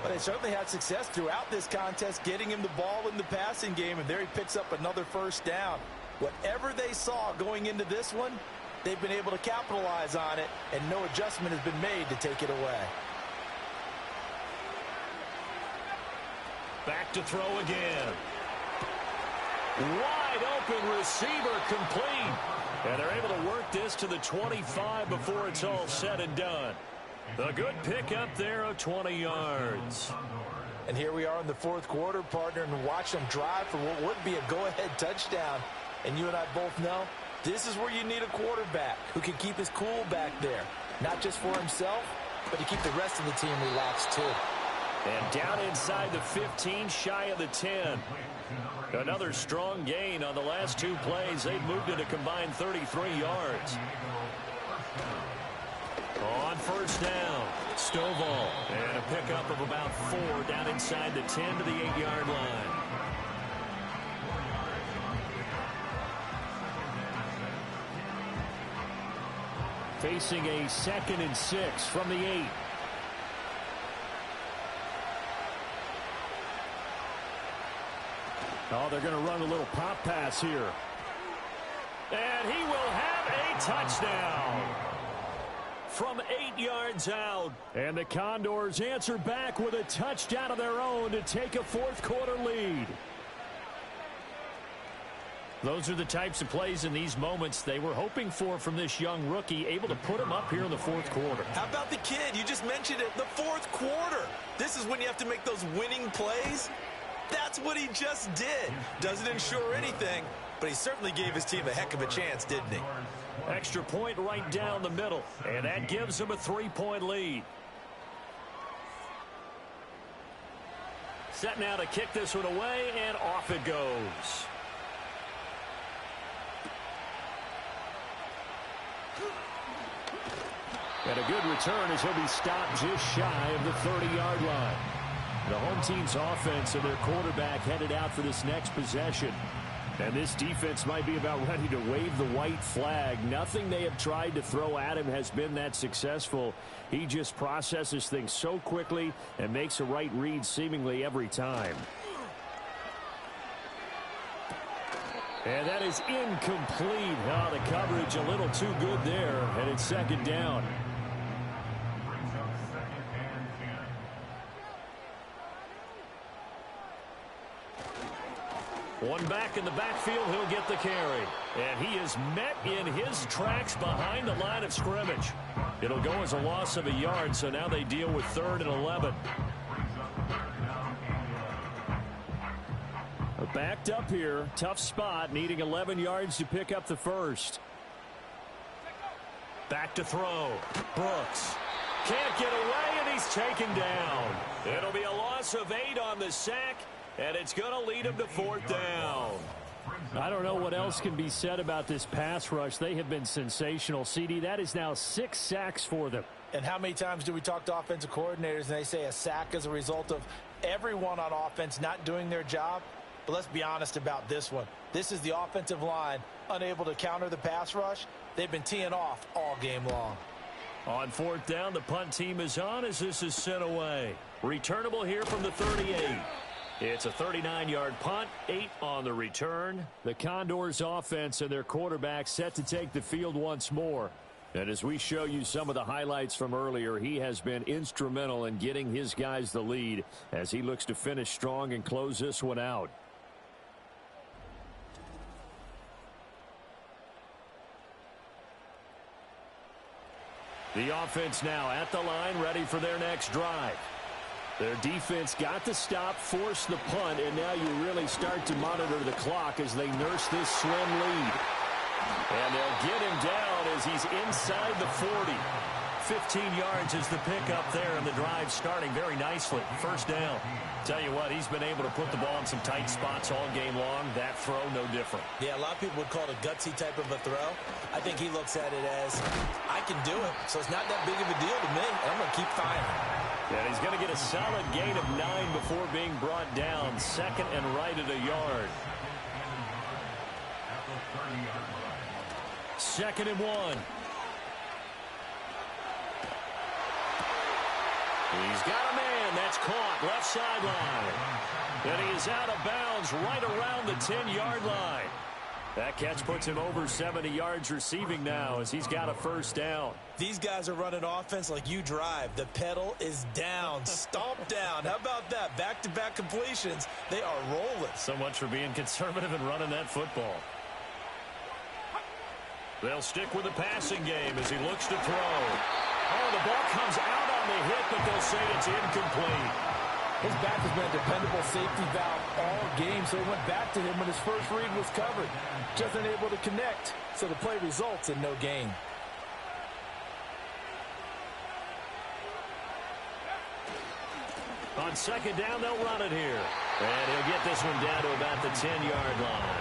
C: But they certainly had success throughout this contest, getting him the ball in the passing game, and there he picks up another first down. Whatever they saw going into this one, they've been able to capitalize on it, and no adjustment has been made to take it away.
D: Back to throw again. Wide open receiver complete. And they're able to work this to the 25 before it's all said and done. A good pickup there of 20 yards.
C: And here we are in the 4th quarter, partner, and watch them drive for what would be a go-ahead touchdown. And you and I both know this is where you need a quarterback who can keep his cool back there. Not just for himself, but to keep the rest of the team relaxed too.
D: And down inside the 15, shy of the 10. Another strong gain on the last 2 plays. They've moved it a combined 33 yards. On 1st down, Stovall. And a pickup of about 4 down inside the 10 to the 8-yard line. Facing a 2nd and 6 from the 8. Oh, they're going to run a little pop pass here. And he will have a touchdown from 8 yards out. And the Condors answer back with a touchdown of their own to take a 4th quarter lead. Those are the types of plays in these moments they were hoping for from this young rookie, able to put him up here in the 4th quarter.
C: How about the kid? You just mentioned it, the 4th quarter. This is when you have to make those winning plays. That's what he just did. Doesn't ensure anything, but he certainly gave his team a heck of a chance, didn't he?
D: Extra point right down the middle, and that gives him a 3-point lead. Set now to kick this one away, and off it goes. And a good return as he'll be stopped just shy of the 30-yard line. The home team's offense and their quarterback headed out for this next possession. And this defense might be about ready to wave the white flag. Nothing they have tried to throw at him has been that successful. He just processes things so quickly and makes a right read seemingly every time. And that is incomplete. Oh, the coverage a little too good there, and it's 2nd down. One back in the backfield, he'll get the carry. And he is met in his tracks behind the line of scrimmage. It'll go as a loss of a yard, so now they deal with 3rd and 11. Backed up here, tough spot, needing 11 yards to pick up the first. Back to throw. Brooks can't get away, and he's taken down. It'll be a loss of 8 on the sack. And it's going to lead him to 4th down. I don't know what else can be said about this pass rush. They have been sensational. CD, that is now 6 sacks for them.
C: And how many times do we talk to offensive coordinators and they say a sack as a result of everyone on offense not doing their job? But let's be honest about this one. This is the offensive line unable to counter the pass rush. They've been teeing off all game long.
D: On fourth down, the punt team is on as this is sent away. Returnable here from the 38. It's a 39-yard punt, 8 on the return. The Condors offense and their quarterback set to take the field once more. And as we show you some of the highlights from earlier, he has been instrumental in getting his guys the lead as he looks to finish strong and close this one out. The offense now at the line, ready for their next drive. Their defense got the stop, forced the punt, and now you really start to monitor the clock as they nurse this slim lead. And they'll get him down as he's inside the 40. 15 yards is the pickup there, and the drive starting very nicely. First down. Tell you what, he's been able to put the ball in some tight spots all game long. That throw, no different.
C: Yeah, a lot of people would call it a gutsy type of a throw. I think he looks at it as, I can do it, so it's not that big of a deal to me, and I'm going to keep firing.
D: And he's going to get a solid gain of 9 before being brought down. Second and right at a yard. Second and 1. He's got a man. That's caught. Left sideline. And he is out of bounds right around the 10-yard line. That catch puts him over 70 yards receiving now as he's got a first down.
C: These guys are running offense like you drive. The pedal is down. Stomp down. How about that? Back-to-back completions. They are rolling.
D: So much for being conservative and running that football. They'll stick with the passing game as he looks to throw. Oh, the ball comes out on the hit, but they'll say it's incomplete.
C: His back has been a dependable safety valve all game, so he went back to him when his first read was covered. Just unable to connect, so the play results in no gain.
D: On second down, they'll run it here. And he'll get this one down to about the 10-yard line.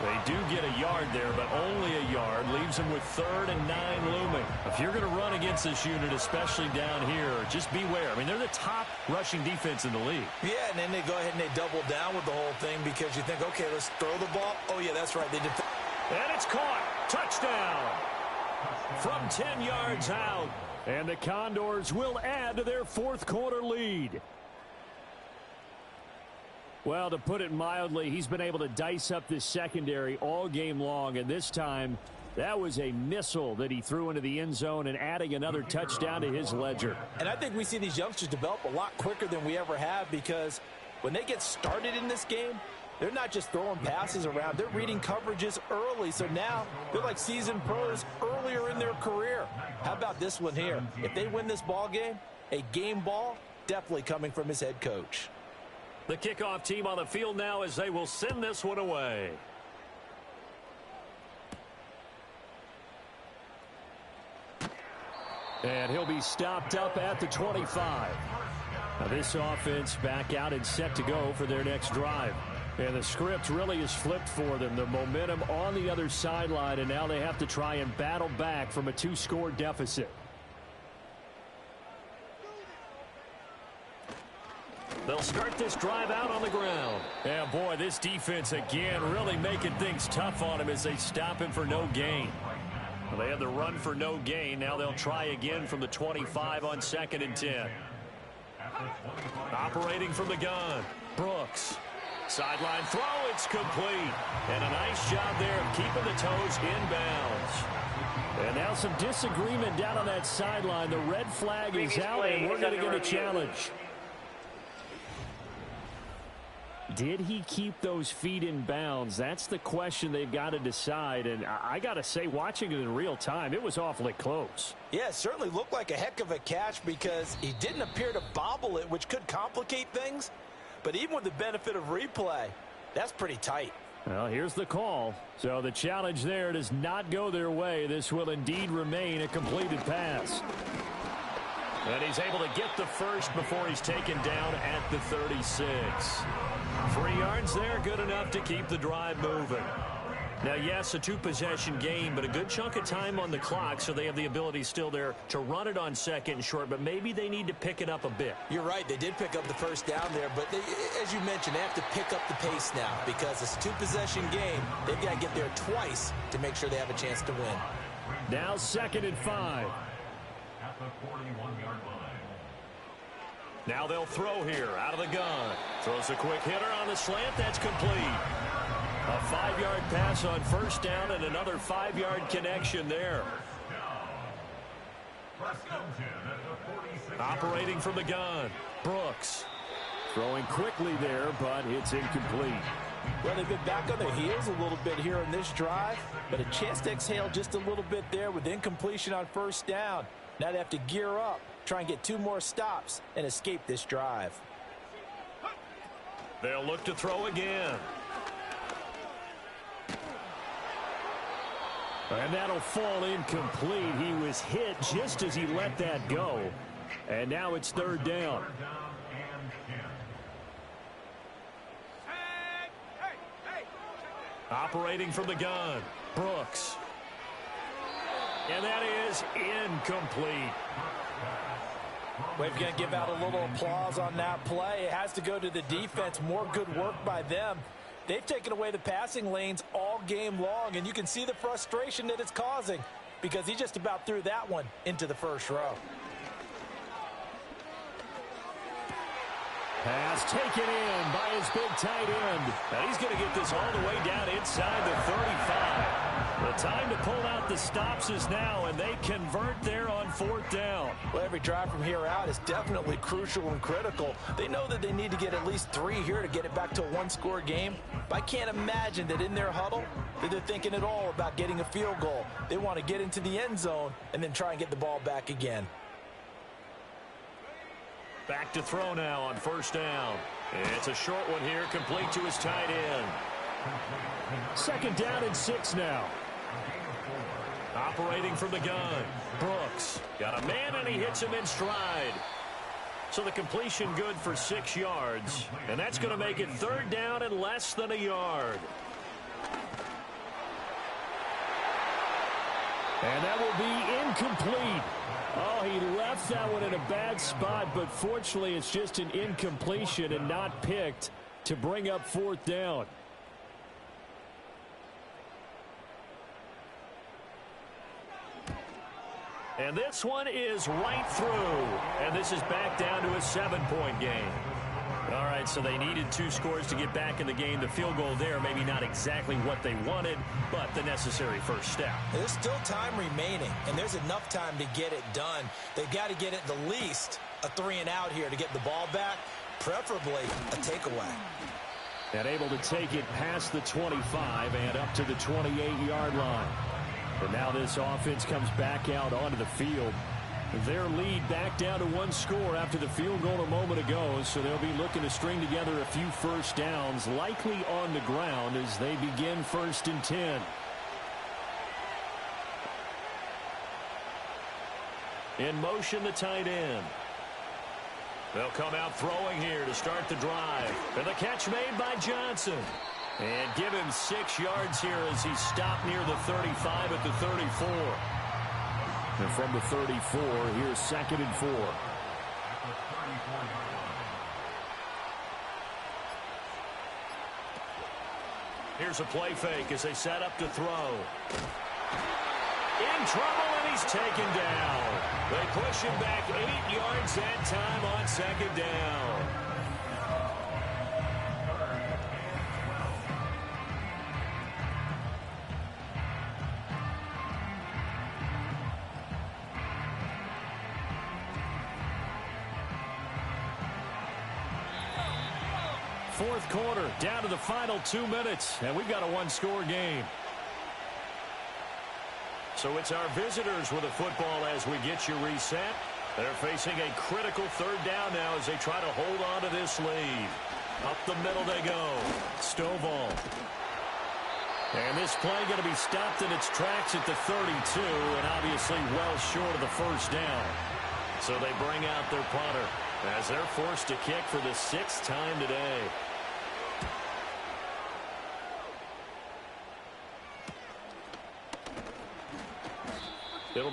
D: They do get a yard there, but only a yard. Leaves them with 3rd and 9 looming. If you're going to run against this unit, especially down here, just beware. I mean, they're the top rushing defense in the league.
C: Yeah, and then they go ahead and they double down with the whole thing because you think, okay, let's throw the ball. Oh, yeah, that's right. They did.
D: And it's caught. Touchdown. From 10 yards out. And the Condors will add to their fourth quarter lead. Well, to put it mildly, he's been able to dice up this secondary all game long, and this time that was a missile that he threw into the end zone and adding another touchdown to his ledger.
C: And I think we see these youngsters develop a lot quicker than we ever have because when they get started in this game, they're not just throwing passes around. They're reading coverages early, so now they're like seasoned pros earlier in their career. How about this one here? If they win this ball game, a game ball definitely coming from his head coach.
D: The kickoff team on the field now as they will send this one away. And he'll be stopped up at the 25. Now this offense back out and set to go for their next drive. And the script really is flipped for them. The momentum on the other sideline, and now they have to try and battle back from a 2-score deficit. They'll start this drive out on the ground. And boy, this defense again really making things tough on him as they stop him for no gain. Well, they had the run for no gain. Now they'll try again from the 25 on 2nd and 10. Operating from the gun, Brooks. Sideline throw, it's complete. And a nice job there of keeping the toes inbounds. And now some disagreement down on that sideline. The red flag is out, and we're going to get a challenge. Did he keep those feet in bounds? That's the question they've got to decide. And I got to say, watching it in real time, it was awfully close.
C: Yeah, it certainly looked like a heck of a catch because he didn't appear to bobble it, which could complicate things. But even with the benefit of replay, that's pretty tight.
D: Well, here's the call. So the challenge there does not go their way. This will indeed remain a completed pass. And he's able to get the first before he's taken down at the 36. 3 yards there, good enough to keep the drive moving.
B: Now, yes, a two-possession game, but a good chunk of time on the clock, so they have the ability still there to run it on second and short, but maybe they need to pick it up a bit.
C: You're right. They did pick up the first down there, but as you mentioned, they have to pick up the pace now because it's a two-possession game. They've got to get there twice to make sure they have a chance to win.
D: Now 2nd and 5.
E: At the 41-yard line.
B: Now they'll throw here out of the gun. Throws a quick hitter on the slant. That's complete. A 5-yard pass on first down and another 5-yard connection there. Operating from the gun, Brooks.
D: Throwing quickly there, but it's incomplete.
C: Well, they've been back on their heels a little bit here in this drive, but a chance to exhale just a little bit there with incompletion on first down. Now they have to gear up, try and get 2 more stops, and escape this drive.
B: They'll look to throw again.
D: And that'll fall incomplete. He was hit just as he let that go. And now it's 3rd down.
B: Operating from the gun, Brooks. And that is incomplete.
C: We're going to give out a little applause on that play. It has to go to the defense. More good work by them. They've taken away the passing lanes all game long, and you can see the frustration that it's causing because he just about threw that one into the first row.
D: Pass taken in by his big tight end.
B: And he's going to get this all the way down inside the 35. The time to pull out the stops is now, and they convert there on 4th down.
C: Well, every drive from here out is definitely crucial and critical. They know that they need to get at least 3 here to get it back to a 1-score game. But I can't imagine that in their huddle that they're thinking at all about getting a field goal. They want to get into the end zone and then try and get the ball back again.
B: Back to throw now on first down. It's a short one here, complete to his tight end.
D: 2nd down and 6 now.
B: Operating from the gun, Brooks. Got a man, and he hits him in stride. So the completion good for 6 yards. And that's going to make it 3rd down and less than a yard.
D: And that will be incomplete. Oh, he left that one in a bad spot, but fortunately it's just an incompletion and not picked to bring up 4th down.
B: And this one is right through. And this is back down to a 7-point game. All right, so they needed 2 scores to get back in the game. The field goal there, maybe not exactly what they wanted, but the necessary first step.
C: There's still time remaining, and there's enough time to get it done. They've got to get at the least a 3-and-out here to get the ball back, preferably a takeaway.
D: And able to take it past the 25 and up to the 28-yard line. And now this offense comes back out onto the field. Their lead back down to 1 score after the field goal a moment ago, so they'll be looking to string together a few first downs, likely on the ground as they begin 1st and 10.
B: In motion, the tight end. They'll come out throwing here to start the drive. And the catch made by Johnson. And give him 6 yards here as he stopped near the 35 at the 34.
D: And from the 34, here's 2nd and 4.
B: Here's a play fake as they set up to throw. In trouble, and he's taken down. They push him back 8 yards that time on 2nd down.
D: Fourth quarter, down to the final 2 minutes, and we've got a 1-score game.
B: So it's our visitors with the football as we get you reset. They're facing a critical 3rd down now as they try to hold on to this lead. Up the middle they go. Stovall. And this play going to be stopped in its tracks at the 32, and obviously well short of the first down. So they bring out their punter as they're forced to kick for the 6th time today.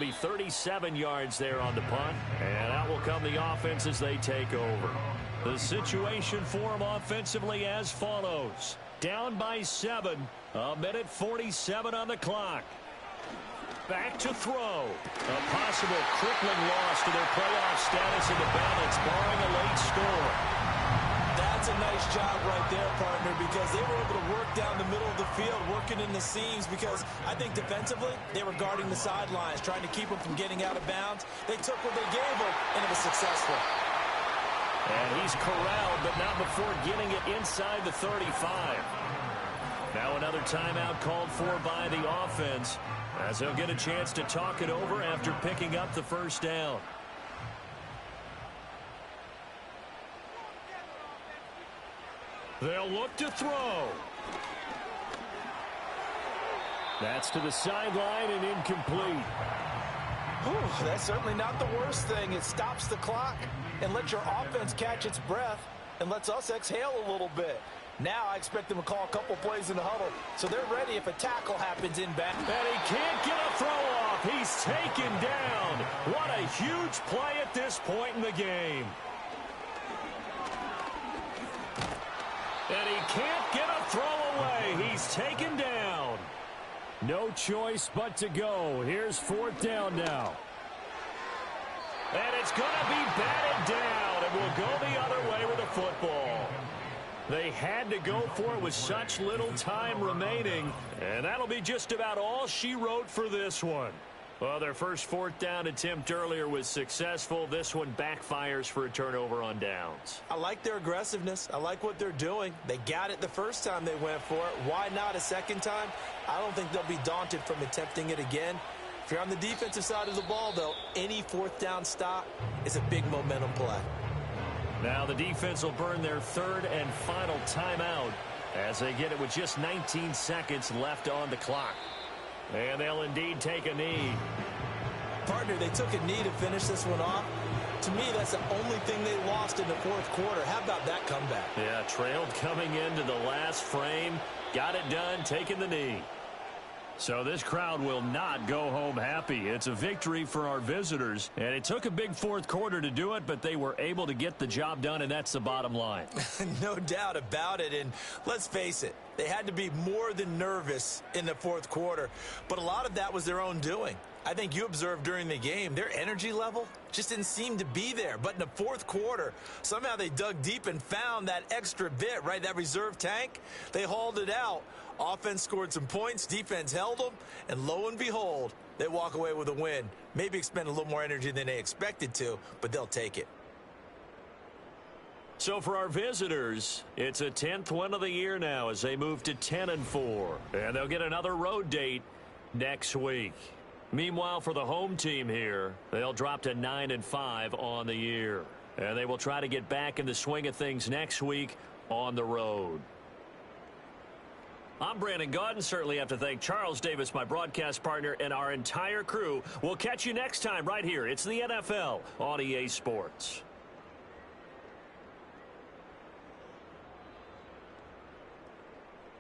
D: be 37 yards there on the punt. And out will come the offense as they take over. The situation for them offensively as follows. Down by 7. A minute 47 on the clock. Back to throw. A possible crippling loss to their playoff status in the balance, barring a late score.
C: That's a nice job right there, partner, because they were able to work down the middle of the field, working in the seams, because I think defensively they were guarding the sidelines, trying to keep them from getting out of bounds. They took what they gave them, and it was successful.
D: And he's corralled, but not before getting it inside the 35. Now another timeout called for by the offense, as they'll get a chance to talk it over after picking up the first down. They'll look to throw. That's to the sideline and incomplete.
C: Whew, that's certainly not the worst thing. It stops the clock and lets your offense catch its breath and lets us exhale a little bit. Now I expect them to call a couple plays in the huddle, so they're ready if a tackle happens in back.
D: And he can't get a throw off. He's taken down. What a huge play at this point in the game. And he can't get a throw away. He's taken down. No choice but to go. Here's 4th down now. And it's going to be batted down, and we'll go the other way with the football. They had to go for it with such little time remaining, and that'll be just about all she wrote for this one. Well, their first 4th down attempt earlier was successful. This one backfires for a turnover on downs.
C: I like their aggressiveness. I like what they're doing. They got it the first time they went for it. Why not a second time? I don't think they'll be daunted from attempting it again. If you're on the defensive side of the ball, though, any 4th down stop is a big momentum play.
D: Now the defense will burn their 3rd and final timeout as they get it with just 19 seconds left on the clock. And they'll indeed take a knee.
C: Partner, they took a knee to finish this one off. To me, that's the only thing they lost in the 4th quarter. How about that comeback?
D: Yeah, trailed coming into the last frame. Got it done, taking the knee. So this crowd will not go home happy. It's a victory for our visitors. And it took a big 4th quarter to do it, but they were able to get the job done, and that's the bottom line.
C: No doubt about it. And let's face it, they had to be more than nervous in the 4th quarter. But a lot of that was their own doing. I think you observed during the game, their energy level just didn't seem to be there. But in the 4th quarter, somehow they dug deep and found that extra bit, right, that reserve tank. They hauled it out. Offense scored some points, defense held them, and lo and behold, they walk away with a win. Maybe expend a little more energy than they expected to, but they'll take it.
D: So for our visitors, it's a 10th win of the year now as they move to 10-4. And they'll get another road date next week. Meanwhile, for the home team here, they'll drop to 9-5 on the year. And they will try to get back in the swing of things next week on the road. I'm Brandon Gaudin. Certainly have to thank Charles Davis, my broadcast partner, and our entire crew. We'll catch you next time right here. It's the NFL on EA Sports.